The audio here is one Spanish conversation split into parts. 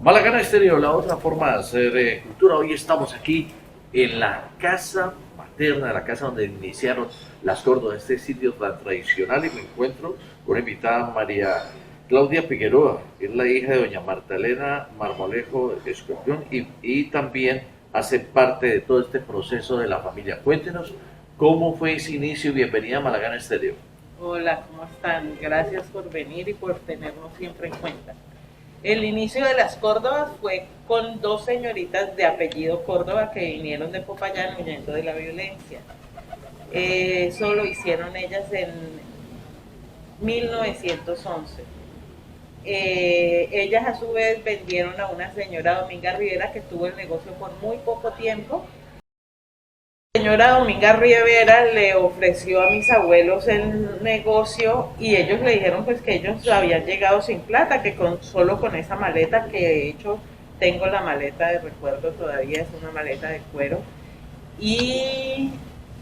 Malagana Estéreo, la otra forma de hacer cultura. Hoy estamos aquí en la casa materna, la casa donde iniciaron las Córdoba, este sitio tan tradicional, y me encuentro con una invitada, María Claudia Figueroa, que es la hija de doña Marta Elena Marmolejo Escorpión y también hace parte de todo este proceso de la familia. Cuéntenos cómo fue ese inicio y bienvenida a Malagana Estéreo. Hola, ¿cómo están? Gracias por venir y por tenernos siempre en cuenta. El inicio de las Córdobas fue con dos señoritas de apellido Córdoba que vinieron de Popayán huyendo de la violencia. Eso lo hicieron ellas en 1911. Ellas a su vez vendieron a una señora Dominga Rivera que tuvo el negocio por muy poco tiempo. La señora Dominga Rivera le ofreció a mis abuelos el negocio y ellos le dijeron pues que ellos habían llegado sin plata, que solo con esa maleta, que de hecho tengo la maleta de recuerdo todavía, es una maleta de cuero, y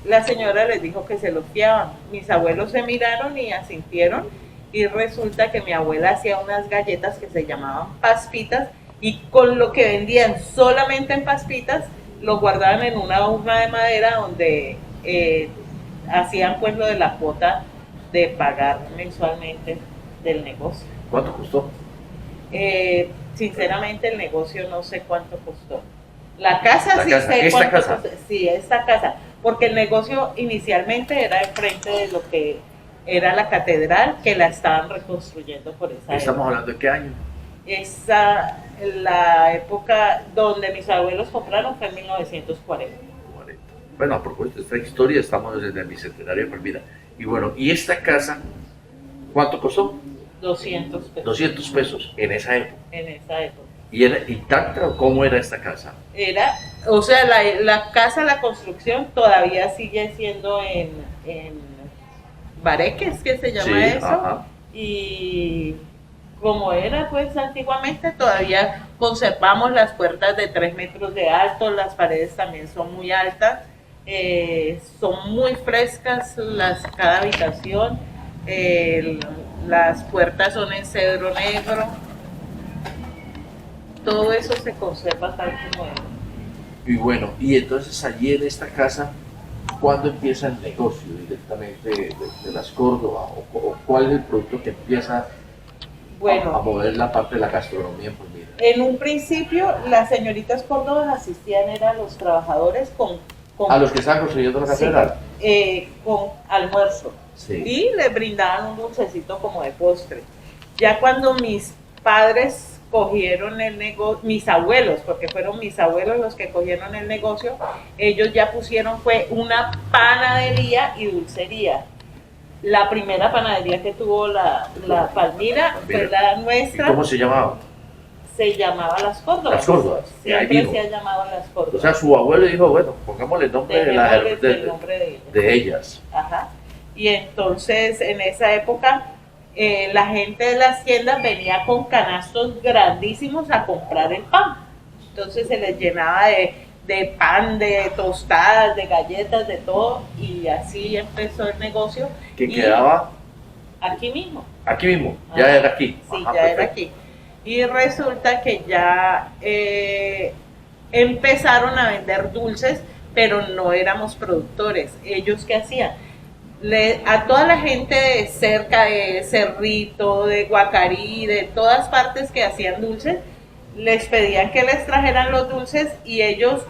la señora les dijo que se los fiaban. Mis abuelos se miraron y asintieron, y resulta que mi abuela hacía unas galletas que se llamaban paspitas, y con lo que vendían solamente en paspitas lo guardaban en una urna de madera donde hacían pues lo de la cuota de pagar mensualmente del negocio. ¿Cuánto costó? Sinceramente el negocio no sé cuánto costó. La casa la sí casa, sé esta cuánto casa. costó. Sí, esta casa, porque el negocio inicialmente era enfrente de lo que era la catedral, que la estaban reconstruyendo por esa ¿Estamos época. hablando de qué año? La época donde mis abuelos compraron fue en 1940. 40. Bueno, a propósito de esta historia, estamos desde el bicentenario de Palmira. Y bueno, ¿y esta casa cuánto costó? 200 pesos. 200 pesos en esa época. En esa época. ¿Y era intacta o cómo era esta casa? Era, o sea, la casa, la construcción todavía sigue siendo en bareques, que se llama Sí, eso. ajá. Y como era pues antiguamente, todavía conservamos las puertas de 3 metros de alto, las paredes también son muy altas, son muy frescas cada habitación, las puertas son en cedro negro, todo eso se conserva tal como era. Y bueno, y entonces allí en esta casa, ¿cuándo empieza el negocio directamente de las Córdoba? ¿O cuál es el producto que empieza Bueno, a mover la parte de la gastronomía en Palmira? en un principio las señoritas Córdobas asistían eran los trabajadores ¿A los que estaban construyendo la catedral? con almuerzo. Sí. Y les brindaban un dulcecito como de postre. Ya cuando mis padres cogieron el negocio, mis abuelos, porque fueron mis abuelos los que cogieron el negocio, ellos ya pusieron fue una panadería y dulcería. La primera panadería que tuvo la Palmira fue la nuestra. ¿Y cómo se llamaba? Se llamaba Las Córdobas. Las Córdobas. Siempre se ha llamado Las Córdobas. O sea, su abuelo dijo, bueno, pongámosle el nombre el nombre de ellas. Ajá. Y entonces en esa época la gente de las tiendas venía con canastos grandísimos a comprar el pan. Entonces se les llenaba de pan, de tostadas, de galletas, de todo, y así empezó el negocio. ¿Que quedaba? Aquí mismo. Aquí mismo, ya era aquí. Sí, Ajá, ya perfecto. era aquí. Y resulta que ya empezaron a vender dulces, pero no éramos productores. ¿Ellos qué hacían? A toda la gente de cerca, de Cerrito, de Guacarí, de todas partes que hacían dulces, les pedían que les trajeran los dulces y ellos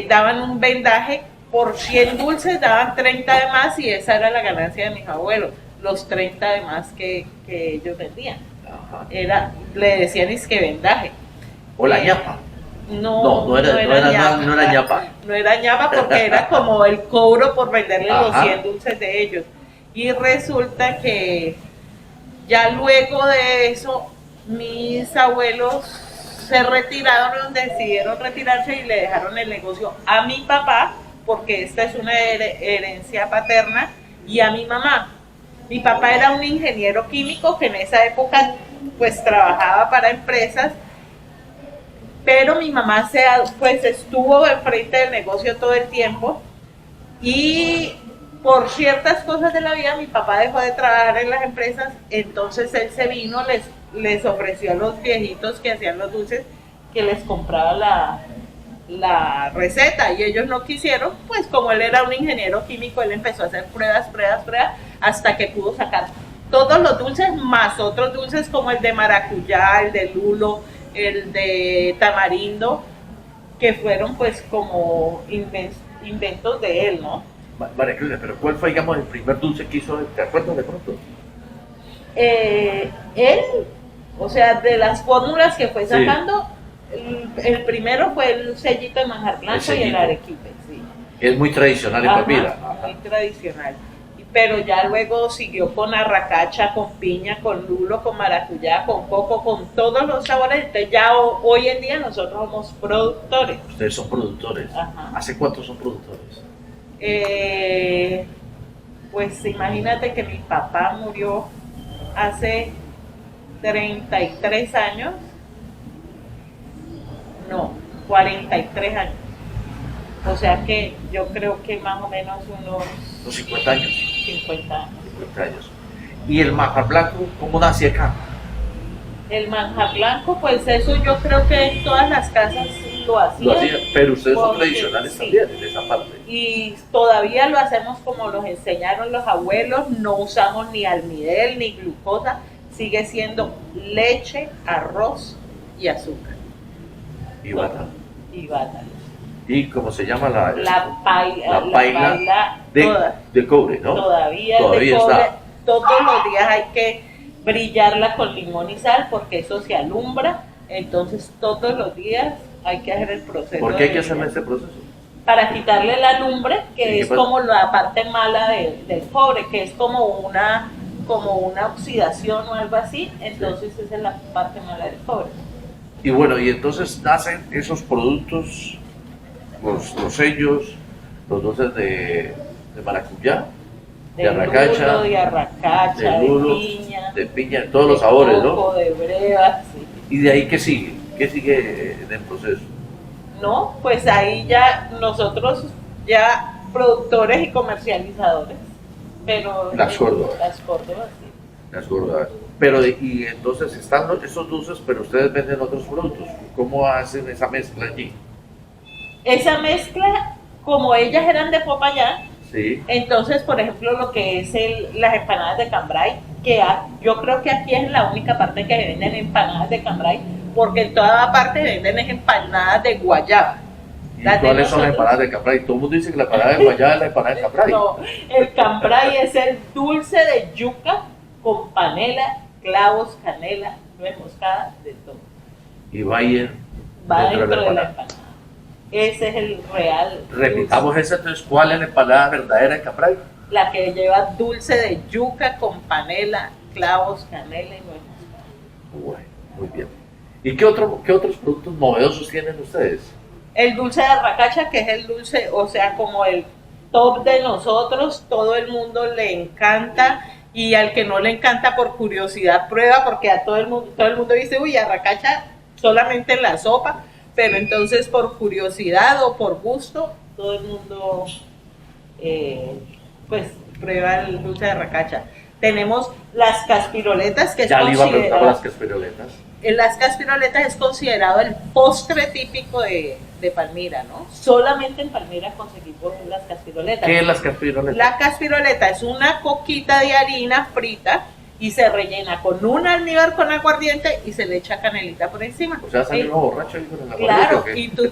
daban un vendaje. Por 100 dulces daban 30 de más, y esa era la ganancia de mis abuelos, los 30 de más que ellos vendían. Ajá. Le decían es que vendaje. O la ñapa. No era ñapa. No era ñapa porque era como el cobro por venderle los 100 dulces de ellos. Y resulta que ya luego de eso, mis abuelos se retiraron, decidieron retirarse y le dejaron el negocio a mi papá, porque esta es una herencia paterna, y a mi mamá. Mi papá era un ingeniero químico que en esa época pues trabajaba para empresas, pero mi mamá pues estuvo enfrente del negocio todo el tiempo, y por ciertas cosas de la vida mi papá dejó de trabajar en las empresas, entonces él se vino, les les ofreció a los viejitos que hacían los dulces que les compraba la receta y ellos no quisieron, pues como él era un ingeniero químico, él empezó a hacer pruebas, hasta que pudo sacar todos los dulces más otros dulces como el de maracuyá, el de lulo, el de tamarindo, que fueron pues como inventos de él, ¿no? María Claudia, pero ¿cuál fue, digamos, el primer dulce que hizo? ¿Te acuerdas de pronto? Él, o sea, de las fórmulas que fue sacando, el primero fue el sellito de manjar blanco y el arequipe, sí. Es muy tradicional en Palmira. Muy tradicional. Pero ya luego siguió con arracacha, con piña, con lulo, con maracuyá, con coco, con todos los sabores. Entonces ya hoy en día nosotros somos productores. Ustedes son productores. Ajá. ¿Hace cuánto son productores? Pues imagínate que mi papá murió hace 33 años. No, 43 años. O sea que yo creo que más o menos unos 50 años. 50 años. 50 años. ¿Y el manjar blanco cómo nace acá? El manjar blanco, pues eso yo creo que en todas las casas lo hacían. Pero ustedes son tradicionales también en esa parte. Y todavía lo hacemos como nos enseñaron los abuelos, no usamos ni almidel ni glucosa, sigue siendo leche, arroz y azúcar. Y bata. Y bata. ¿Y cómo se llama la paila de cobre, ¿no? Todavía de cobre. Está. Todos los días hay que brillarla con limón y sal porque eso se alumbra. Entonces todos los días hay que hacer el proceso. ¿Por qué hay que hacerle ese proceso? Para quitarle la lumbre, que es como la parte mala del cobre, que es como una oxidación o algo así. Entonces esa es la parte mala del cobre. Y bueno, y entonces nacen esos productos, los sellos, los dulces de maracuyá, de arracacha, de piña, de todos los sabores, coco, ¿no? De breva, sí. ¿Y de ahí qué sigue? ¿Qué sigue en el proceso? No, pues ahí ya nosotros, ya productores y comercializadores, pero... Las Córdobas. Sí. Las Córdobas. Pero, y entonces están esos dulces, pero ustedes venden otros productos. ¿Cómo hacen esa mezcla allí? Esa mezcla, como ellas eran de Popayán, sí. Entonces, por ejemplo, lo que es las empanadas de cambray, que yo creo que aquí es la única parte que venden empanadas de cambray, porque en toda parte venden empanadas de guayaba. ¿Y cuáles son las empanadas de cambray? Todo el mundo dice que la empanada de guayaba es la empanada de cambray. No, el cambray es el dulce de yuca con panela, clavos, canela, nuez moscada, de todo. Y va ahí dentro de la empanada. Ese es el real. Repitamos ese, entonces, ¿cuál es la empanada verdadera de cambray? La que lleva dulce de yuca con panela, clavos, canela y nuez moscada. Bueno, muy bien. ¿Y qué otros productos novedosos tienen ustedes? El dulce de arracacha, que es el dulce, o sea, como el top de nosotros, todo el mundo le encanta, y al que no le encanta por curiosidad prueba, porque a todo el mundo dice, uy, arracacha solamente en la sopa, pero entonces por curiosidad o por gusto, todo el mundo pues prueba el dulce de arracacha. Tenemos las caspiroletas, que ya le iba a preguntar las caspiroletas. Las caspiroletas es considerado el postre típico de Palmira, ¿no? Solamente en Palmira conseguimos las caspiroletas. ¿Qué es las caspiroletas? La caspiroleta es una coquita de harina frita y se rellena con un almíbar con aguardiente y se le echa canelita por encima. O sea, sale uno borracho ahí con el aguardiente. Claro, y tú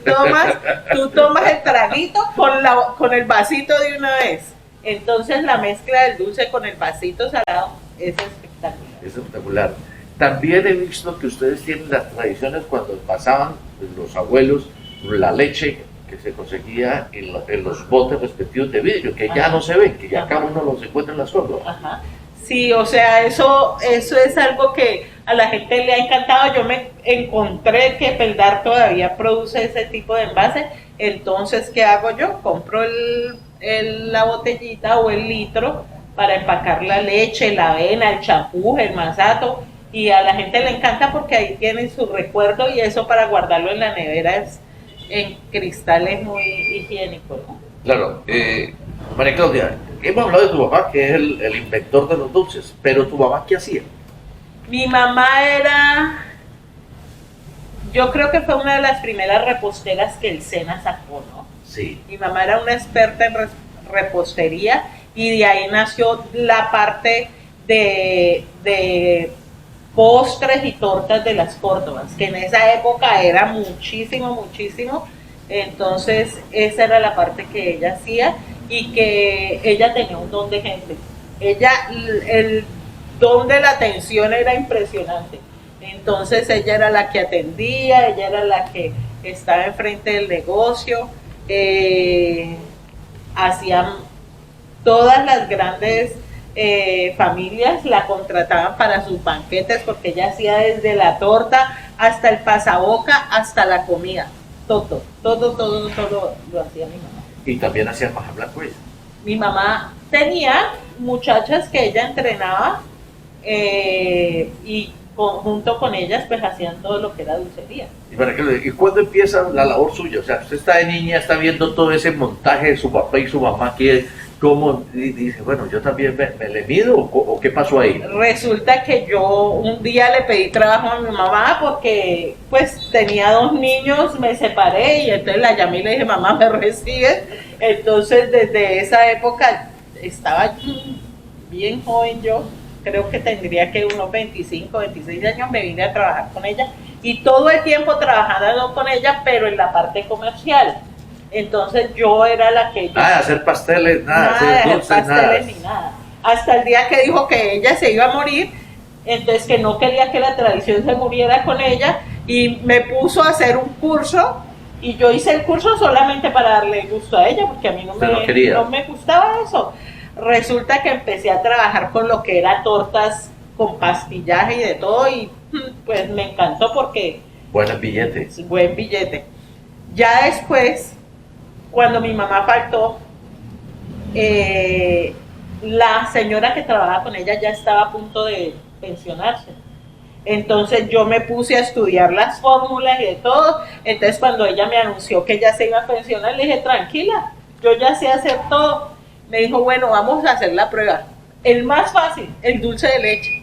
tomas el traguito con el vasito de una vez. Entonces la mezcla del dulce con el vasito salado es espectacular. Es espectacular. También he visto que ustedes tienen las tradiciones cuando pasaban los abuelos la leche que se conseguía en los botes respectivos de vidrio, que ya no se ven, que ya cada uno los encuentra en las Córdobas. Ajá. Sí, o sea, eso es algo que a la gente le ha encantado. Yo me encontré que Peldar todavía produce ese tipo de envase. Entonces, ¿qué hago yo? Compro la botellita o el litro para empacar la leche, la avena, el champú, el masato. Y a la gente le encanta porque ahí tienen su recuerdo y eso para guardarlo en la nevera en cristal es muy higiénico, ¿no? Claro. María Claudia, hemos hablado de tu papá, que es el inventor de los dulces, pero ¿tu mamá qué hacía? Mi mamá era, yo creo que fue una de las primeras reposteras que el SENA sacó, ¿no? Sí. Mi mamá era una experta en repostería y de ahí nació la parte de postres y tortas de las Córdobas, que en esa época era muchísimo, muchísimo. Entonces esa era la parte que ella hacía y que ella tenía un don de gente. Ella, el don de la atención era impresionante. Entonces ella era la que atendía, ella era la que estaba enfrente del negocio, hacían todas las grandes familias la contrataban para sus banquetes porque ella hacía desde la torta hasta el pasaboca hasta la comida, todo lo hacía mi mamá. Y también hacía paja blanco ella. Mi mamá tenía muchachas que ella entrenaba y junto con ellas pues hacían todo lo que era dulcería. ¿Y cuándo empieza la labor suya? O sea, usted está de niña, está viendo todo ese montaje de su papá y su mamá aquí, ¿cómo? Y dice, bueno, yo también me le mido, o qué pasó ahí. Resulta que yo un día le pedí trabajo a mi mamá porque pues tenía 2 niños, me separé y entonces la llamé y le dije, mamá, ¿me recibes? Entonces desde esa época estaba bien joven yo, creo que tendría que unos 25, 26 años, me vine a trabajar con ella y todo el tiempo trabajando con ella, pero en la parte comercial. Entonces yo era la que... Nada de hacer pasteles, nada de hacer dulces, pasteles, nada. ni nada. Hasta el día que dijo que ella se iba a morir, entonces que no quería que la tradición se muriera con ella y me puso a hacer un curso y yo hice el curso solamente para darle gusto a ella porque a mí no me gustaba eso. Resulta que empecé a trabajar con lo que era tortas con pastillaje y de todo y pues me encantó porque... Buen billete. Buen billete. Ya después, cuando mi mamá faltó, la señora que trabajaba con ella ya estaba a punto de pensionarse. Entonces yo me puse a estudiar las fórmulas y de todo. Entonces cuando ella me anunció que ya se iba a pensionar, le dije, tranquila, yo ya sé hacer todo. Me dijo, bueno, vamos a hacer la prueba. El más fácil, el dulce de leche.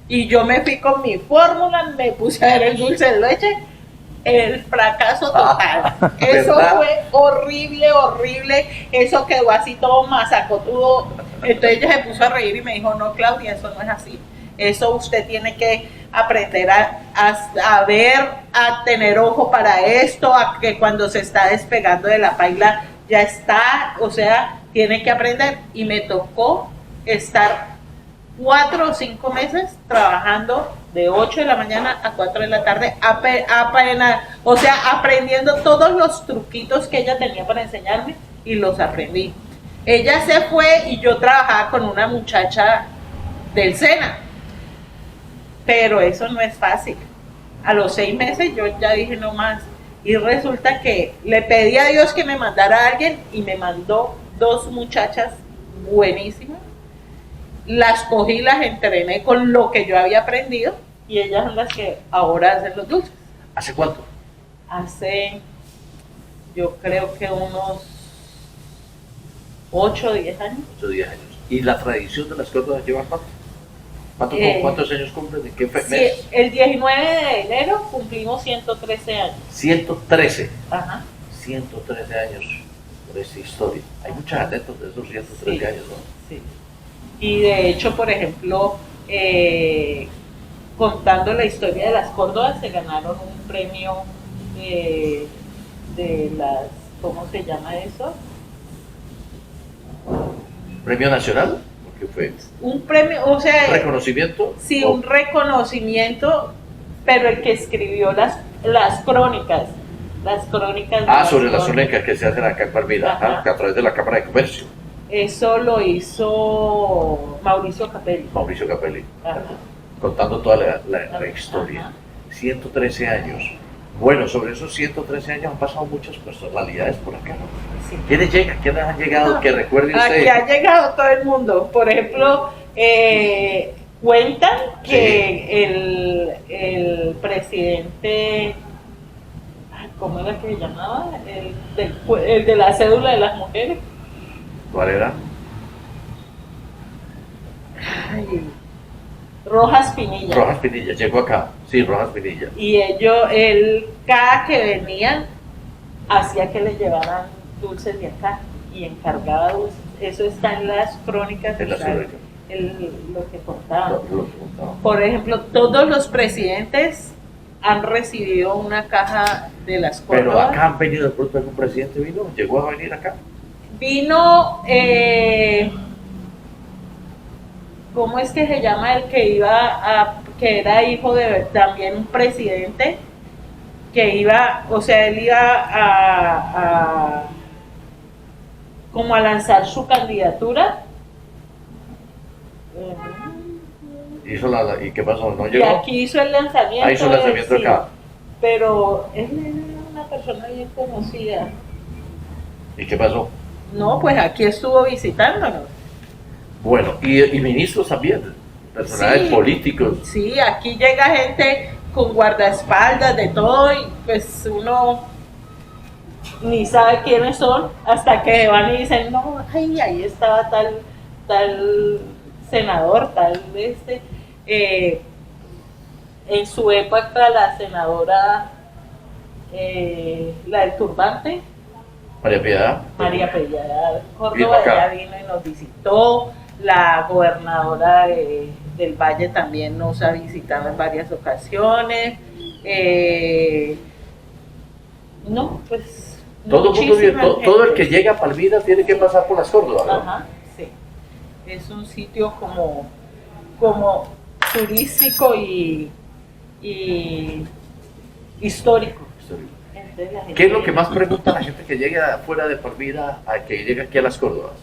Y yo me fui con mi fórmula, me puse a ver el dulce de leche. El fracaso total. Eso fue horrible, horrible. Eso quedó así todo masacotudo. Entonces ella se puso a reír y me dijo, no, Claudia, eso no es así. Eso usted tiene que aprender a ver, a tener ojo para esto, a que cuando se está despegando de la paila ya está, o sea, tiene que aprender. Y me tocó estar 4 o 5 meses trabajando de 8 de la mañana a 4 de la tarde, apenas, o sea, aprendiendo todos los truquitos que ella tenía para enseñarme y los aprendí. Ella se fue y yo trabajaba con una muchacha del SENA, pero eso no es fácil. A los 6 meses yo ya dije no más y resulta que le pedí a Dios que me mandara a alguien y me mandó 2 muchachas buenísimas. Las cogí, las entrené con lo que yo había aprendido y ellas son las que ahora hacen los dulces. ¿Hace cuánto? Hace, yo creo que unos 8 o 10 años. 8 o 10 años. ¿Y la tradición de las Córdobas lleva cuánto? ¿Cuántos años cumplen? ¿De qué mes? Sí, el 19 de enero cumplimos 113 años. 113. Ajá. 113 años por esta historia. Hay muchas anécdotas de esos 113 sí, años, ¿no? Sí. Y de hecho, por ejemplo, contando la historia de las Córdobas, se ganaron un premio de las, ¿cómo se llama eso? ¿Premio nacional? ¿Qué fue? Un premio, o sea... ¿Reconocimiento? Sí, un reconocimiento, pero el que escribió las crónicas. Las crónicas. Sobre las crónicas que se hacen acá en Palmira, a través de la Cámara de Comercio. Eso lo hizo Mauricio Capelli. Mauricio Capelli. Ajá. Contando toda la historia. Ajá. 113 años. Bueno, sobre esos 113 años han pasado muchas personalidades por acá, ¿no? Sí. ¿Quiénes llegan? ¿Quiénes han llegado? Que recuerde usted. Aquí ha llegado todo el mundo. Por ejemplo, cuentan que el presidente, ¿cómo era que se llamaba? El de la cédula de las mujeres. ¿Cuál era? Ay, Rojas Pinilla. Rojas Pinilla, llegó acá. Sí, Rojas Pinilla. Y él, cada que venían, hacía que le llevaran dulces de acá y encargaba dulces. Eso está en las crónicas, En las crónicas. Lo que contaban. Lo que contaba. Por ejemplo, todos los presidentes han recibido una caja de las Pero Córdobas. acá han venido de pronto algún presidente vino, llegó a venir acá. Vino, ¿cómo es que se llama el que que era hijo de también un presidente? Que iba, o sea, él iba como a lanzar su candidatura. ¿Y qué pasó? ¿No Y llegó? aquí hizo el lanzamiento. Hizo el lanzamiento sí, acá. pero él era una persona bien conocida. ¿Y qué pasó? No, pues aquí estuvo visitándonos. Bueno, y ministros también, personajes Sí. políticos. Sí, aquí llega gente con guardaespaldas, de todo, y pues uno ni sabe quiénes son, hasta que van y dicen, no, ay, ahí estaba tal senador, en su época la senadora, la del turbante, María Piedad. María Pellada Vino Córdoba, acá. ya vino y nos visitó. La gobernadora del Valle también nos ha visitado en varias ocasiones. No, pues. Todo el mundo viene, muchísima todo el gente. que llega a Palmira tiene que pasar por las Córdobas, ¿no? Ajá, sí. Es un sitio como turístico y histórico. Entonces, la gente- ¿Qué es lo que más pregunta la gente que llega fuera de Palmira a que llega aquí a las Córdobas?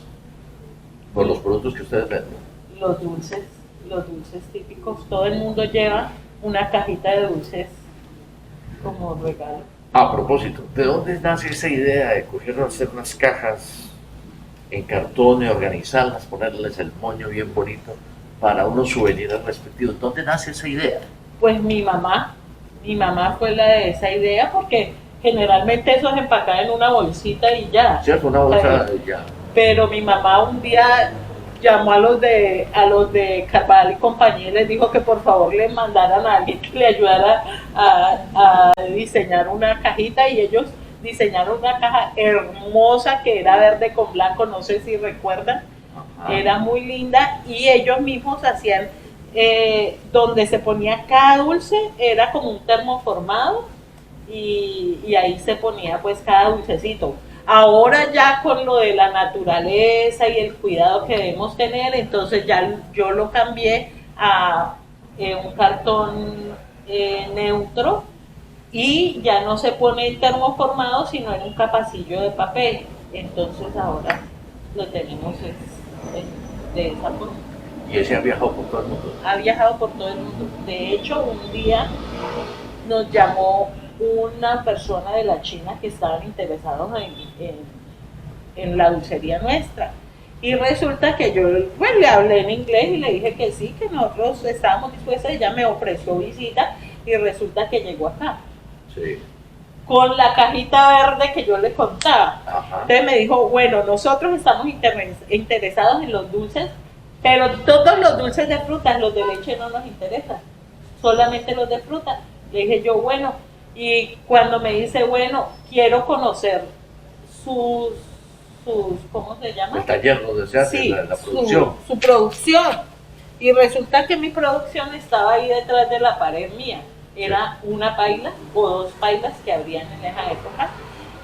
Por los productos que ustedes venden. los dulces típicos. Todo el mundo lleva una cajita de dulces como regalo. A propósito, ¿de dónde nace esa idea de coger, hacer unas cajas en cartón y organizarlas, ponerles el moño bien bonito para unos souvenirs respectivos? ¿Dónde nace esa idea? Pues mi mamá fue la de esa idea, porque generalmente eso es empacar en una bolsita y ya. ¿Cierto? Una bolsa ya. Pero mi mamá un día llamó a los de Carvajal y compañía y les dijo que por favor le mandaran a alguien que le ayudara a diseñar una cajita, y ellos diseñaron una caja hermosa que era verde con blanco, no sé si recuerdan. Ajá. Era muy linda, y ellos mismos hacían, donde se ponía cada dulce, era como un termoformado, y ahí se ponía pues cada dulcecito. Ahora ya con lo de la naturaleza y el cuidado que debemos tener, entonces ya yo lo cambié a un cartón neutro, y ya no se pone termoformado sino en un capacillo de papel. Entonces ahora lo tenemos de esa forma. Y ese ha viajado por todo el mundo. Ha viajado por todo el mundo. De hecho, un día nos llamó una persona de la China que estaban interesados en la dulcería nuestra. Y resulta que yo pues, le hablé en inglés y le dije que sí, que nosotros estábamos dispuestos. Ella me ofreció visita y resulta que llegó acá Sí. con la cajita verde que yo le contaba. Ajá. Entonces me dijo, bueno, nosotros estamos interesados en los dulces, pero todos los dulces de fruta, los de leche no nos interesan, solamente los de fruta. Le dije yo, bueno, y cuando me dice, bueno, quiero conocer sus ¿cómo se llama? El taller donde se hace Sí, la producción. su producción. Y resulta que mi producción estaba ahí detrás de la pared mía. Era una paila o dos pailas que habrían en esa época.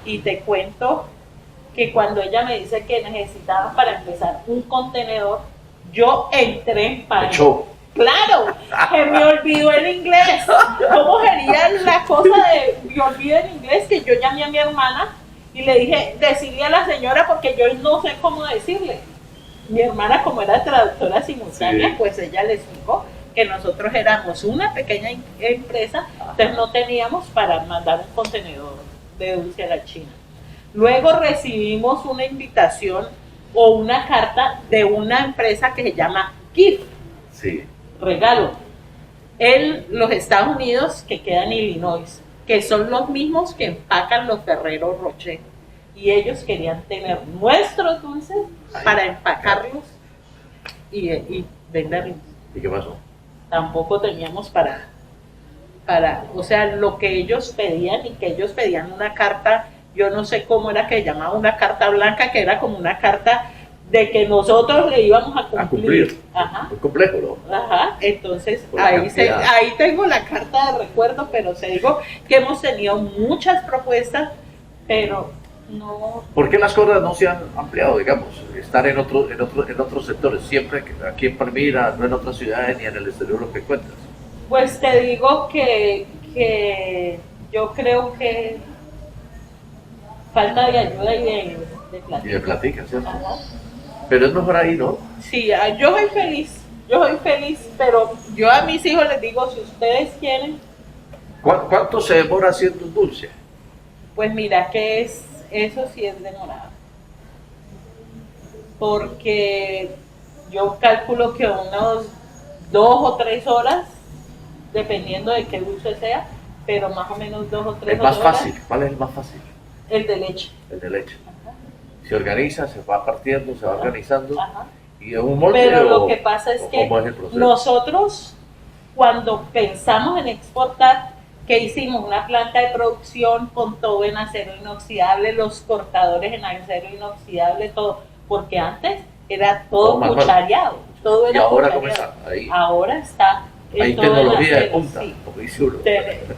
Y te cuento que cuando ella me dice que necesitaba para empezar un contenedor, yo entré en pánico. Echó. Claro, que me olvidó el inglés. ¿Cómo sería la cosa de me olvido el inglés? Que yo llamé a mi hermana y le dije, decirle a la señora, porque yo no sé cómo decirle. Mi hermana, como era traductora simultánea, Sí. pues ella le explicó que nosotros éramos una pequeña empresa, entonces no teníamos para mandar un contenedor de dulce a la China. Luego recibimos una invitación o una carta de una empresa que se llama Gift, Sí. regalo, en los Estados Unidos, que queda en Illinois, que son los mismos que empacan los Ferrero Rocher. Y ellos querían tener nuestros dulces para empacarlos y venderlos. ¿Y qué pasó? tampoco teníamos o sea, lo que ellos pedían, y que ellos pedían una carta, yo no sé cómo era que llamaban, una carta blanca, que era como una carta de que nosotros le íbamos a cumplir. A cumplir. Ajá. Muy complejo, ¿no? Ajá, entonces Por la ahí tengo la carta de recuerdo, pero se digo que hemos tenido muchas propuestas, pero no. ¿Por qué las cosas no se han ampliado, digamos, estar en otros sectores, siempre aquí en Palmira, no en otras ciudades ni en el exterior lo que encuentras? Pues te digo que yo creo que falta de ayuda y de Y de platica, ¿cierto? Ajá. Pero es mejor ahí, ¿no? Sí, yo soy feliz, pero yo a mis hijos les digo, si ustedes quieren, ¿Cuánto se demora haciendo un dulce? pues mira que eso sí es demorado. Porque yo calculo que unos 2 o 3 horas, dependiendo de qué dulce sea, pero más o menos 2 o 3 Es más horas. fácil. ¿Cuál es el más fácil? El de leche. El de leche. Ajá. Se organiza, se va partiendo, se va organizando. Ajá. ¿Y es un molde Pero lo o que pasa es que cómo es el proceso? nosotros, cuando pensamos en exportar, que hicimos una planta de producción con todo en acero inoxidable, los cortadores en acero inoxidable, todo, porque antes era todo cuchareado, todo era ¿Y ahora cuchareado. cómo está? Ahí. Ahora está Hay todo en tecnología de acero, punta, sí. como dice uno.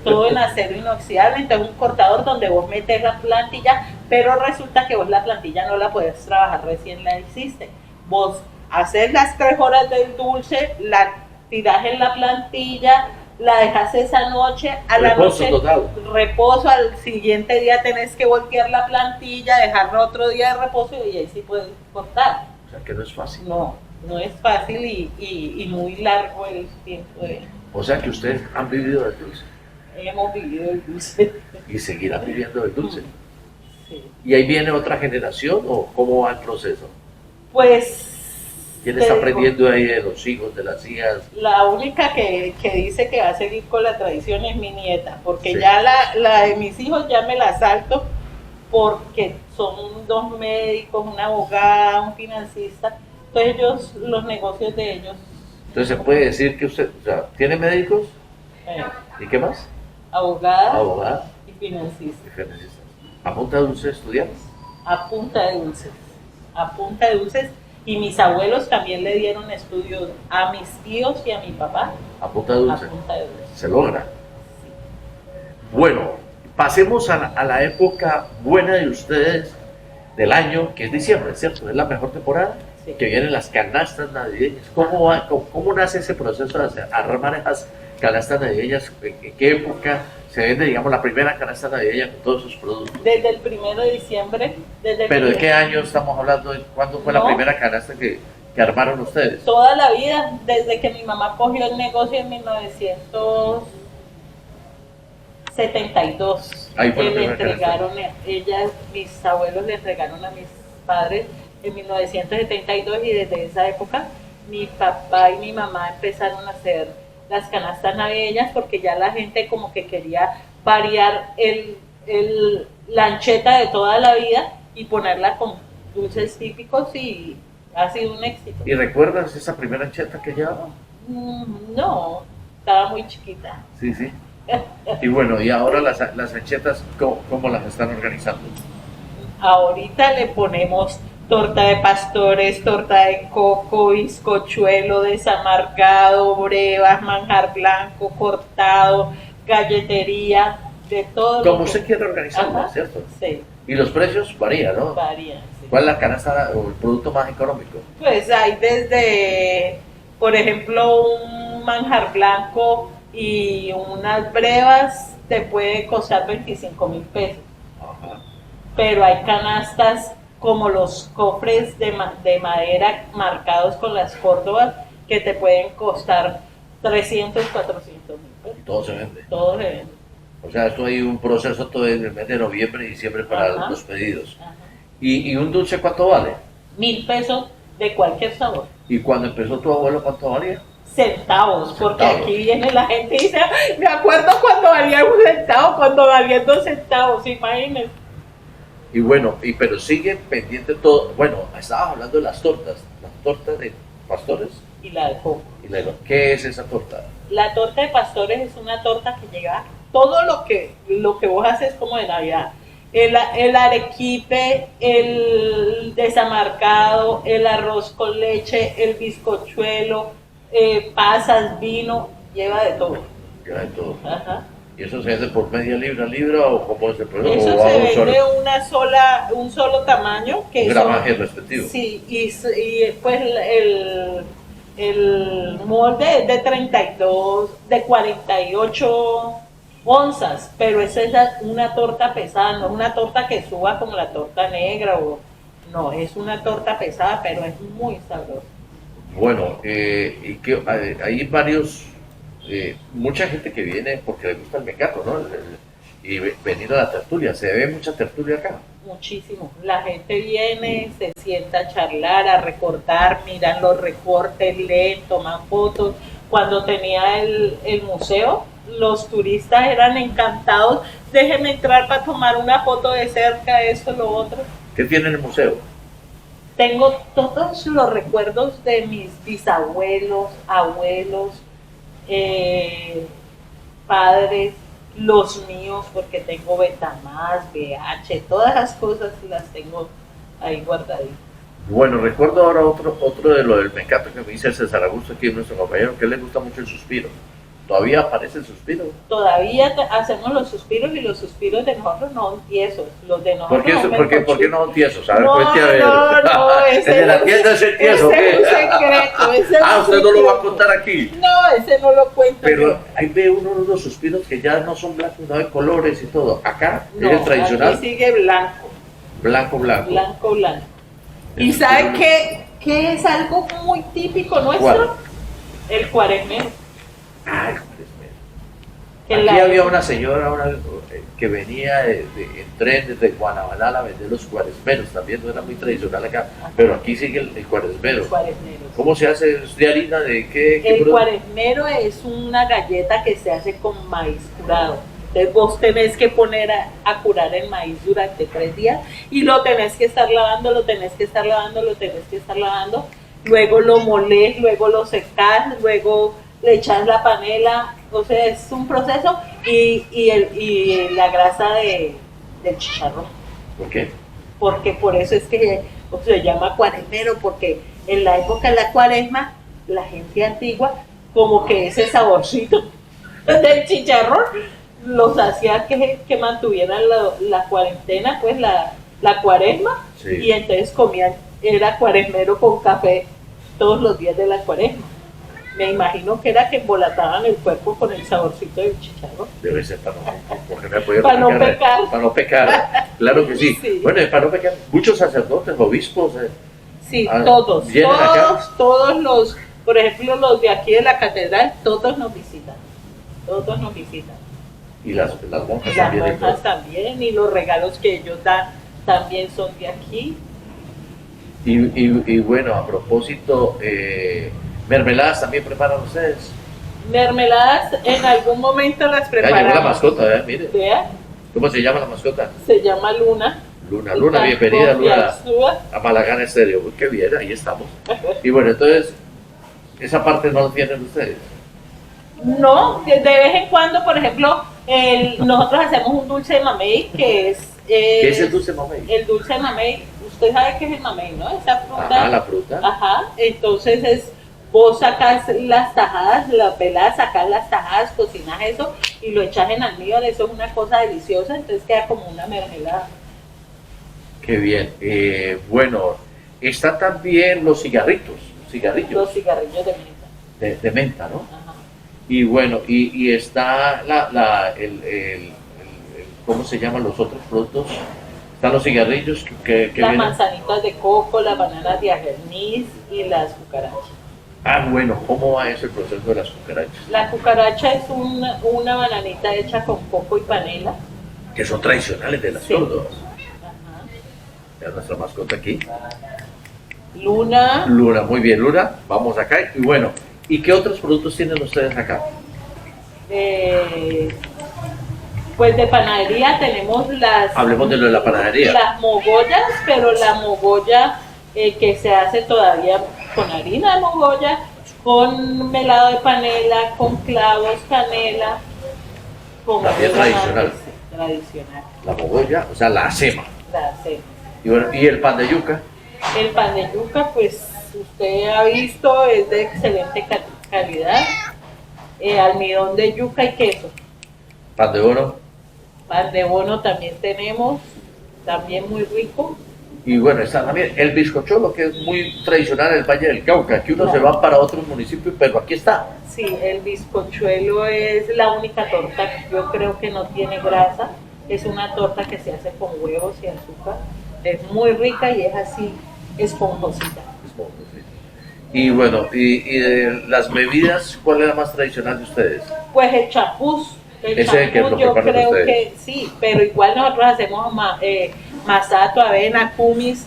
Todo en acero inoxidable, entonces un cortador donde vos metes la plantilla, pero resulta que vos la plantilla no la puedes trabajar recién la hiciste. Vos haces las 3 horas del dulce, la tirás en la plantilla, la dejas esa noche, a la Reposo noche total. reposo, al siguiente día tenés que voltear la plantilla, dejarla otro día de reposo y ahí sí puedes cortar. O sea que no es fácil. No es fácil y muy largo el tiempo de... O sea que ustedes han vivido del dulce Hemos vivido el dulce. y seguirán viviendo del dulce. Sí. ¿Y ahí viene otra generación o cómo va el proceso? Pues... ¿Quién está aprendiendo ahí de los hijos, de las hijas? La única que dice que va a seguir con la tradición es mi nieta, porque Sí. ya la de mis hijos ya me la salto, porque son 2 médicos, una abogada, un financista, entonces ellos, los negocios de ellos, Entonces se puede decir que usted, o sea, ¿tiene médicos? ¿Y qué más? abogada Abogada y financista, y financistas. ¿A punta de dulce estudiar? a punta de dulces, a punta de dulces, y mis abuelos también le dieron estudios a mis tíos y a mi papá, A punta de dulce. a punta de dulces. Se logra. Bueno, pasemos a la época buena de ustedes del año, que es diciembre, ¿cierto? Es la mejor temporada, Sí. que vienen las canastas navideñas. ¿Cómo nace ese proceso de armar esas canastas navideñas? ¿En qué época se vende, digamos, la primera canasta navideña con todos sus productos? Desde el 1 de diciembre, ¿Pero de qué año estamos hablando? ¿Cuándo fue la No. primera canasta que armaron ustedes? Toda la vida, desde que mi mamá cogió el negocio en 1972, Ahí fue la que le primera entregaron, mis abuelos le entregaron a mis padres en 1972, y desde esa época mi papá y mi mamá empezaron a hacer las canastas navideñas, porque ya la gente como que quería variar la ancheta de toda la vida y ponerla con dulces típicos, y ha sido un éxito. ¿Y recuerdas esa primera ancheta que llevaba? No, estaba muy chiquita. Sí, sí. Y bueno, y ahora las anchetas, ¿cómo las están organizando? Ahorita le ponemos torta de pastores, torta de coco, bizcochuelo desamargado, brevas, manjar blanco, cortado, galletería, de todo. Como usted quiere organizarla, Ajá, ¿cierto? sí, Y los precios varían, ¿no? varía. Sí. ¿Cuál es la canasta o el producto más económico? Pues hay desde, por ejemplo, un manjar blanco y unas brevas te puede costar 25.000 pesos. Ajá. Pero hay canastas como los cofres de madera marcados con las córdobas que te pueden costar 300, 400.000 pesos. Y todo se vende. Todo se vende. O sea, esto hay un proceso todo en el mes de noviembre y diciembre para Ajá. los pedidos. Ajá. ¿Y un dulce cuánto vale? 1.000 pesos de cualquier sabor. ¿Y cuando empezó tu abuelo cuánto valía? Centavos, porque Centavos. aquí viene la gente y dice, "Ay, me acuerdo cuando valía 1 centavo, cuando valía 2 centavos, imagínense". Y bueno, pero sigue pendiente todo. Bueno, estabas hablando de las tortas de pastores. y la de coco. ¿Qué es esa torta? La torta de pastores es una torta que lleva todo lo que vos haces como de Navidad. El arequipe, el desamarcado, el arroz con leche, el bizcochuelo, pasas, vino, lleva de todo. Lleva de todo. Ajá. ¿Y eso se vende por media libra o cómo es el producto? Eso se vende un solo tamaño. Que un gramaje respectivo. Sí, y pues el molde es de 32, de 48 onzas, pero esa es una torta pesada, no es una torta que suba como la torta negra, no, es una torta pesada, pero es muy sabrosa. Bueno, y que hay varios, mucha gente que viene porque le gusta el mecato, ¿no? Y venir a la tertulia, ¿se ve mucha tertulia acá? Muchísimo, la gente viene, se sienta a charlar, a recortar, miran los recortes, leen, toman fotos. Cuando tenía el museo, los turistas eran encantados, déjeme entrar para tomar una foto de cerca, esto, lo otro. ¿Qué tiene el museo? Tengo todos los recuerdos de mis bisabuelos, abuelos, padres, los míos, porque tengo Betamax, VH, todas las cosas las tengo ahí guardaditas. Bueno, recuerdo ahora otro de lo del mecato que me dice César Augusto, aquí nuestro compañero, que le gusta mucho el suspiro. ¿Todavía aparece el suspiro? Todavía hacemos los suspiros y los suspiros de nosotros no son tiesos. Los de nosotros ¿Por qué no son tiesos? A ver, no, cuente a ver. No, ¿El de la tienda es el tieso? Ese es un secreto. ¿Usted no lo va a contar aquí? No, ese no lo cuento. Pero ahí ve uno de los suspiros que ya no son blancos, no de colores y todo. Acá no, es el tradicional. Aquí sigue blanco. Blanco. Blanco. ¿Y sabe qué es algo muy típico nuestro? ¿Cuál? El cuaresmero. Ah, el cuaresmero. Aquí había una señora que venía en tren desde Guanabanal a vender los cuaresmeros, también no era muy tradicional acá, pero aquí sigue el cuaresmero. ¿Cómo se hace? ¿Es de harina? ¿De qué? El cuaresmero es una galleta que se hace con maíz curado. Entonces vos tenés que poner a curar el maíz durante 3 días y lo tenés que estar lavando, luego lo molés, luego lo secás, luego le echas la panela, o sea, es un proceso y la grasa del chicharrón. ¿Por qué? Porque por eso es que se llama cuaresmero, porque en la época de la cuaresma, la gente antigua, como que ese saborcito del chicharrón los hacía que mantuvieran la cuarentena, pues la cuaresma, sí. Y entonces comían, era cuaresmero con café todos los días de la cuaresma. Me imagino que era que embolataban el cuerpo con el saborcito del chicharrón. Debe ser para no pecar. Para no pecar, claro que sí. Sí. Bueno, para no pecar, muchos sacerdotes, obispos. Sí, todos los, por ejemplo, los de aquí de la catedral, todos nos visitan. Y las monjas también. Las monjas también, y los regalos que ellos dan también son de aquí. Y bueno, a propósito, ¿mermeladas también preparan ustedes? Mermeladas en algún momento las preparamos. Llegó la mascota, mire. ¿Vea? ¿Cómo se llama la mascota? Se llama Luna. Luna, bienvenida Luna a Malagana Estéreo. Qué bien, ahí estamos. Y bueno, entonces, ¿esa parte no la tienen ustedes? No, de vez en cuando, por ejemplo, nosotros hacemos un dulce de mamey que es... ¿Qué es el dulce de mamey? El dulce de mamey, usted sabe qué es el mamey, ¿no? Esa fruta. Ajá, la fruta. Ajá, entonces vos sacas las tajadas, la pelada, sacas las tajadas, cocinas eso y lo echas en almíbar, eso es una cosa deliciosa, entonces queda como una mermelada. Qué bien. Bueno, están también los cigarrillos. Los cigarrillos de menta. De menta, ¿no? Ajá. Y bueno, y está ¿cómo se llaman los otros productos? Están los cigarrillos que las vienen. Manzanitas de coco, las bananas de ajerniz y las cucarachas. Ah, bueno, ¿cómo va ese proceso de las cucarachas? La cucaracha es una bananita hecha con coco y panela. Que son tradicionales de las Córdobas. Ajá. Ya nuestra mascota aquí. Luna, muy bien, Luna. Vamos acá. Y bueno, ¿y qué otros productos tienen ustedes acá? Pues de panadería tenemos Hablemos de lo de la panadería. Las mogollas, pero la mogolla que se hace todavía con harina de mogolla, con melado de panela, con clavos, canela, con También tradicional. tradicional. La mogolla, o sea, la acema. La hacemos. Y bueno, ¿y el pan de yuca? El pan de yuca, pues usted ha visto, es de excelente calidad. Almidón de yuca y queso. Pan de bono. Pan de bono también tenemos, también muy rico. Y bueno, está también el bizcocholo, que es muy tradicional en el Valle del Cauca. Aquí uno se Claro. va para otros municipios, pero aquí está. Sí, el bizcochuelo es la única torta que yo creo que no tiene grasa. Es una torta que se hace con huevos y azúcar. Es muy rica y es así esponjosita. Y bueno, y de las bebidas, ¿cuál es la más tradicional de ustedes? Pues el champús. El Ese es el que champús lo yo preparan creo ustedes. que sí, pero igual nosotros hacemos masato, avena, kumis.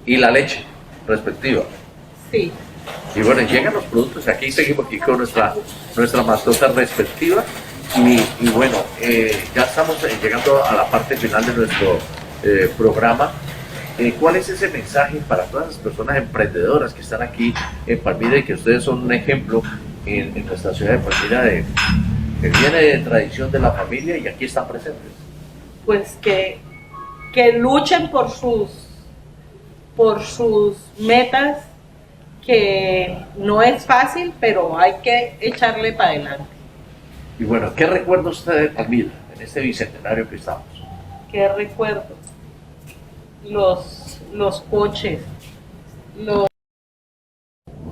Y la leche respectiva. Sí, Y bueno, llegan los productos, aquí seguimos aquí con nuestra mascota respectiva. Y bueno, ya estamos llegando a la parte final de nuestro programa. ¿Cuál es ese mensaje para todas las personas emprendedoras que están aquí en Palmira y que ustedes son un ejemplo en nuestra ciudad de Palmira que viene de tradición de la familia y aquí están presentes? pues que luchen por sus metas, que no es fácil, pero hay que echarle para adelante. Y bueno, ¿qué recuerda usted de Palmira en este bicentenario que estamos? ¿Qué recuerdo? Los coches,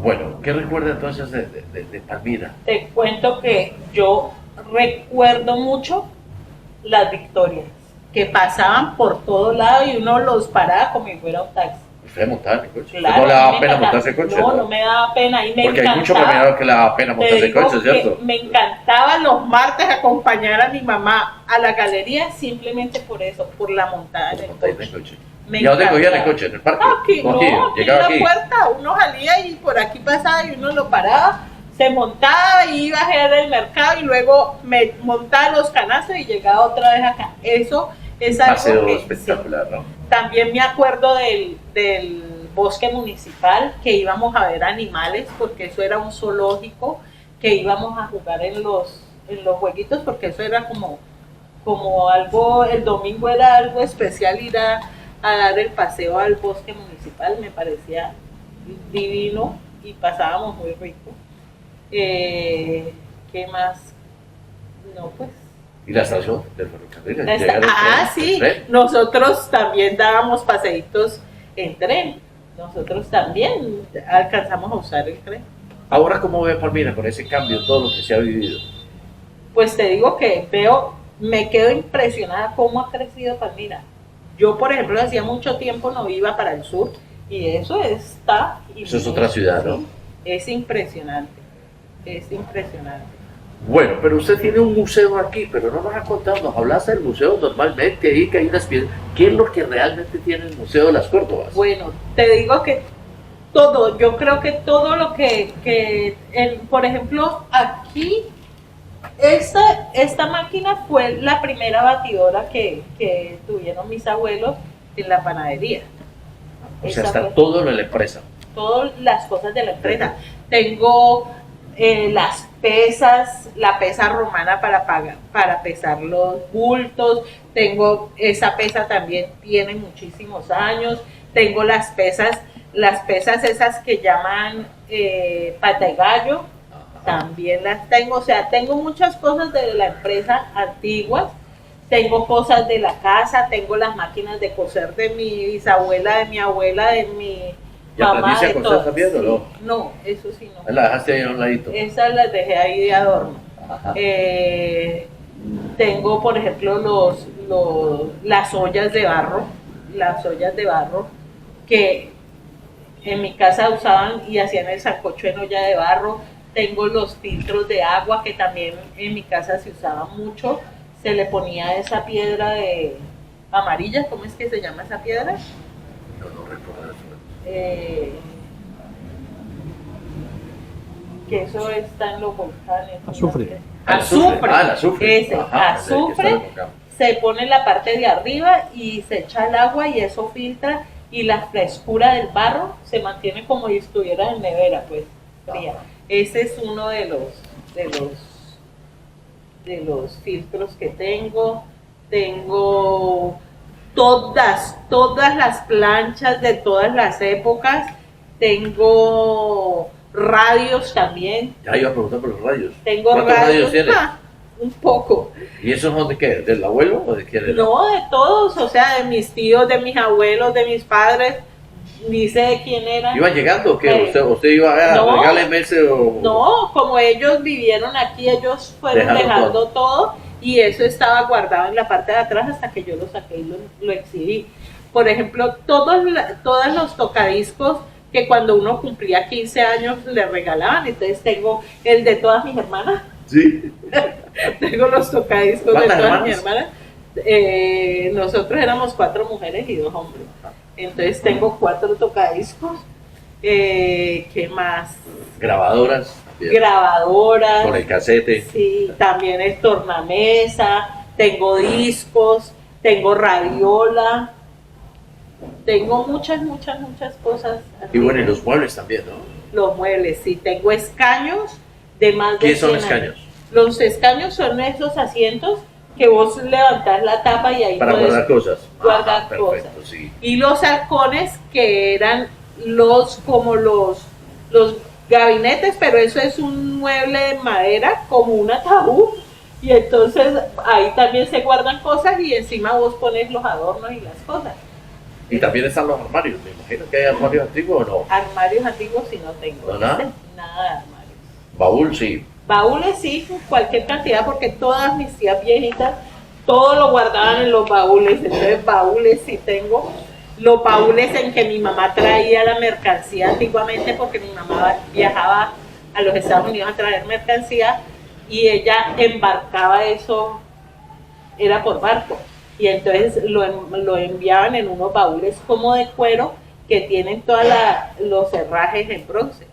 Bueno, ¿qué recuerda entonces de Palmira? te cuento que yo recuerdo mucho las victorias que pasaban por todo lado y uno los paraba como si fuera un taxi. ¿Usted montaba en el coche? Claro, ¿No le a daba mí me pena encantaba. montarse en coche? No me daba pena y me Porque hay encantaba. mucho caminador que le daba pena Te montarse en digo coche, que ¿cierto? me encantaba los martes acompañar a mi mamá a la galería simplemente por eso, por la montada en el Montar en coche. el coche. Me ¿Y a dónde cogían el encantaba. coche? ¿En el parque? Aquí, no, aquí llegaba en aquí. la puerta, uno salía y por aquí pasaba y uno lo paraba, se montaba y iba a hacer el mercado y luego me montaba los canastos y llegaba otra vez acá. Eso es algo Paseo que espectacular, ¿no? también me acuerdo del bosque municipal, que íbamos a ver animales, porque eso era un zoológico, que íbamos a jugar en los jueguitos, porque eso era como algo, el domingo era algo especial ir a dar el paseo al bosque municipal, me parecía divino y pasábamos muy rico. ¿Qué más? No, pues ¿Y la estación del ferrocarril? ¿Llegaron sí, en tren? nosotros también dábamos paseitos en tren. Nosotros también alcanzamos a usar el tren. Ahora, ¿cómo ve Palmira con ese cambio, todo lo que se ha vivido? Pues te digo que me quedo impresionada cómo ha crecido Palmira. Yo, por ejemplo, hacía mucho tiempo no iba para el sur y eso está... Eso es otra ciudad, ¿no? Sí, es impresionante, es impresionante. Bueno, pero usted tiene un museo aquí, pero no nos ha contado, nos hablaste del museo normalmente, ahí que hay unas piezas. ¿Qué es lo que realmente tiene el Museo de las Córdobas? Bueno, te digo que todo, yo creo que todo lo por ejemplo, aquí, esta máquina fue la primera batidora que tuvieron mis abuelos en la panadería. O sea, Esa está fue todo en la empresa. todas las cosas de la empresa. Tengo las pesas, la pesa romana para pesar los bultos. Tengo esa pesa también tiene muchísimos años. Tengo las pesas esas que llaman pata y gallo, también las tengo. O sea, tengo muchas cosas de la empresa antiguas. Tengo cosas de la casa, tengo las máquinas de coser de mi bisabuela, de mi abuela, de mi ¿Y mamá, aprendiste a de coser todo. también o no? No, eso sí no. La dejaste ahí a un ladito. Esas las dejé ahí de adorno. Ajá. Tengo, por ejemplo, las ollas de barro que en mi casa usaban y hacían el sancocho en olla de barro. Tengo los filtros de agua que también en mi casa se usaba mucho. Se le ponía esa piedra de amarilla, ¿cómo es que se llama esa piedra? No recuerdo eso. Que eso está en los volcanes. Azufre. Azufre. Ah, el azufre. Ese, Ajá, azufre. Se pone en la parte de arriba y se echa el agua y eso filtra y la frescura del barro se mantiene como si estuviera en nevera, pues. fría. Ese es uno de los filtros que tengo. Tengo todas las planchas de todas las épocas. Tengo radios también. Ya iba a preguntar por los rayos. Tengo ¿Cuántos radios tienes? Un poco. ¿Y esos son de qué? ¿Del abuelo o de quién era? No, de todos, o sea, de mis tíos, de mis abuelos, de mis padres. Ni sé de quién era. ¿Iba llegando o qué? ¿Usted iba a no, regáleme ese o...? No, como ellos vivieron aquí, ellos fueron dejando todo y eso estaba guardado en la parte de atrás hasta que yo lo saqué y lo exhibí. Por ejemplo, todos los tocadiscos que cuando uno cumplía 15 años le regalaban, entonces tengo el de todas mis hermanas. Sí. Tengo los tocadiscos de todas hermanas? mis hermanas. Nosotros éramos 4 mujeres y 2 hombres. Entonces tengo 4 tocadiscos. ¿Qué más? Grabadoras. Bien. Grabadoras. Con el casete. Sí, también el tornamesa. Tengo discos. Tengo radiola. Tengo muchas cosas. Y bueno, y los muebles también, ¿no? Los muebles, sí. Tengo escaños de más de ¿Qué son 100 años. escaños? Los escaños son esos asientos que vos levantás la tapa y ahí para puedes guardar cosas. guardar Perfecto, cosas. sí. Y los halcones que eran como los gabinetes, pero eso es un mueble de madera como un ataúd y entonces ahí también se guardan cosas y encima vos pones los adornos y las cosas. Y también están los armarios, me imagino que hay armarios antiguos o no. Armarios antiguos sí no tengo. ¿No, nada? Nada de armarios. Baúl sí. Baúles sí, cualquier cantidad, porque todas mis tías viejitas, todo lo guardaban en los baúles, entonces baúles sí tengo. Los baúles en que mi mamá traía la mercancía antiguamente, porque mi mamá viajaba a los Estados Unidos a traer mercancía y ella embarcaba eso, era por barco, y entonces lo enviaban en unos baúles como de cuero que tienen todos los herrajes en bronce.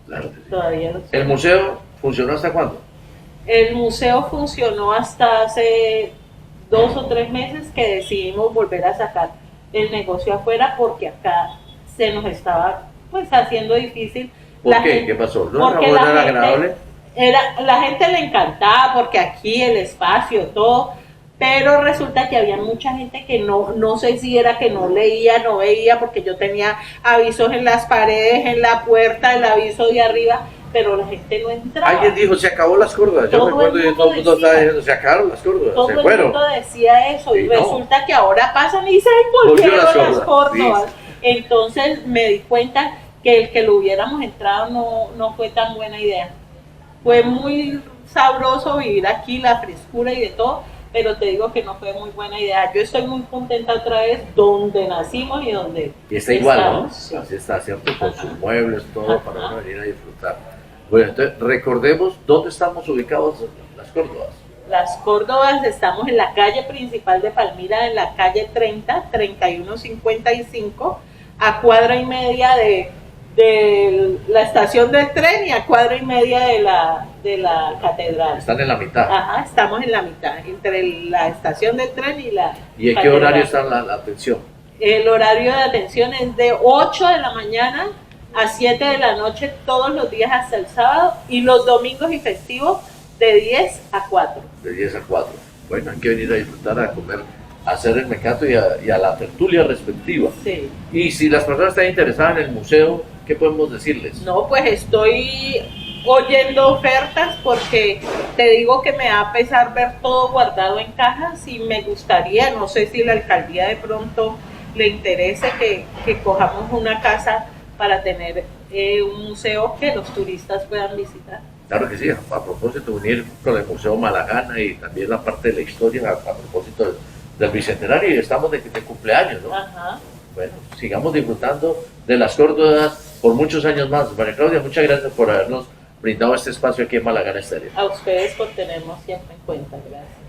Claro que sí. Todavía no sé. ¿El museo funcionó hasta cuándo? El museo funcionó hasta hace 2 o 3 meses que decidimos volver a sacar el negocio afuera porque acá se nos estaba pues haciendo difícil. ¿Por qué? ¿Qué pasó? ¿No porque era agradable? La gente le encantaba porque aquí el espacio, todo, pero resulta que había mucha gente que no sé si era que no leía, no veía, porque yo tenía avisos en las paredes, en la puerta, el aviso de arriba, pero la gente no entraba. Alguien dijo, se acabó las córdolas. Yo me acuerdo y todo el mundo estaba diciendo, se acabaron las córdolas, todo se el fueron. mundo decía eso, y no. resulta que ahora pasan y se volvieron las córdolas. Sí. Entonces me di cuenta que el que lo hubiéramos entrado no fue tan buena idea. Fue muy sabroso vivir aquí, la frescura y de todo, pero te digo que no fue muy buena idea. Yo estoy muy contenta otra vez donde nacimos y donde y está igual, estamos. ¿no? Sí. Así está, ¿cierto? Con sus muebles, todo, para uno venir a disfrutar. Bueno, entonces recordemos dónde estamos ubicados las Córdobas. Las Córdobas estamos en la calle principal de Palmira, en la calle 3155, a cuadra y media de la estación del tren y a cuadra y media de la catedral. Están en la mitad. Ajá, estamos en la mitad, entre la estación del tren y la ¿Y en qué horario está la atención? El horario de atención es de 8 de la mañana a 7 de la noche todos los días hasta el sábado y los domingos y festivos de 10 a 4. De 10 a 4. Bueno, hay que venir a disfrutar, a comer, a hacer el mercado y a la tertulia respectiva. Sí. Y si las personas están interesadas en el museo, ¿qué podemos decirles? No, pues estoy oyendo ofertas porque te digo que me da a pesar ver todo guardado en cajas y me gustaría, no sé si la alcaldía de pronto le interese que cojamos una casa para tener un museo que los turistas puedan visitar. Claro que sí, a propósito de unir con el Museo Malagana y también la parte de la historia a propósito del Bicentenario y estamos de cumpleaños, ¿no? Ajá. Bueno, sigamos disfrutando de las Córdobas por muchos años más. María Claudia, muchas gracias por habernos brindado este espacio aquí en Malagana Estéreo. A ustedes por tenernos siempre en cuenta, gracias.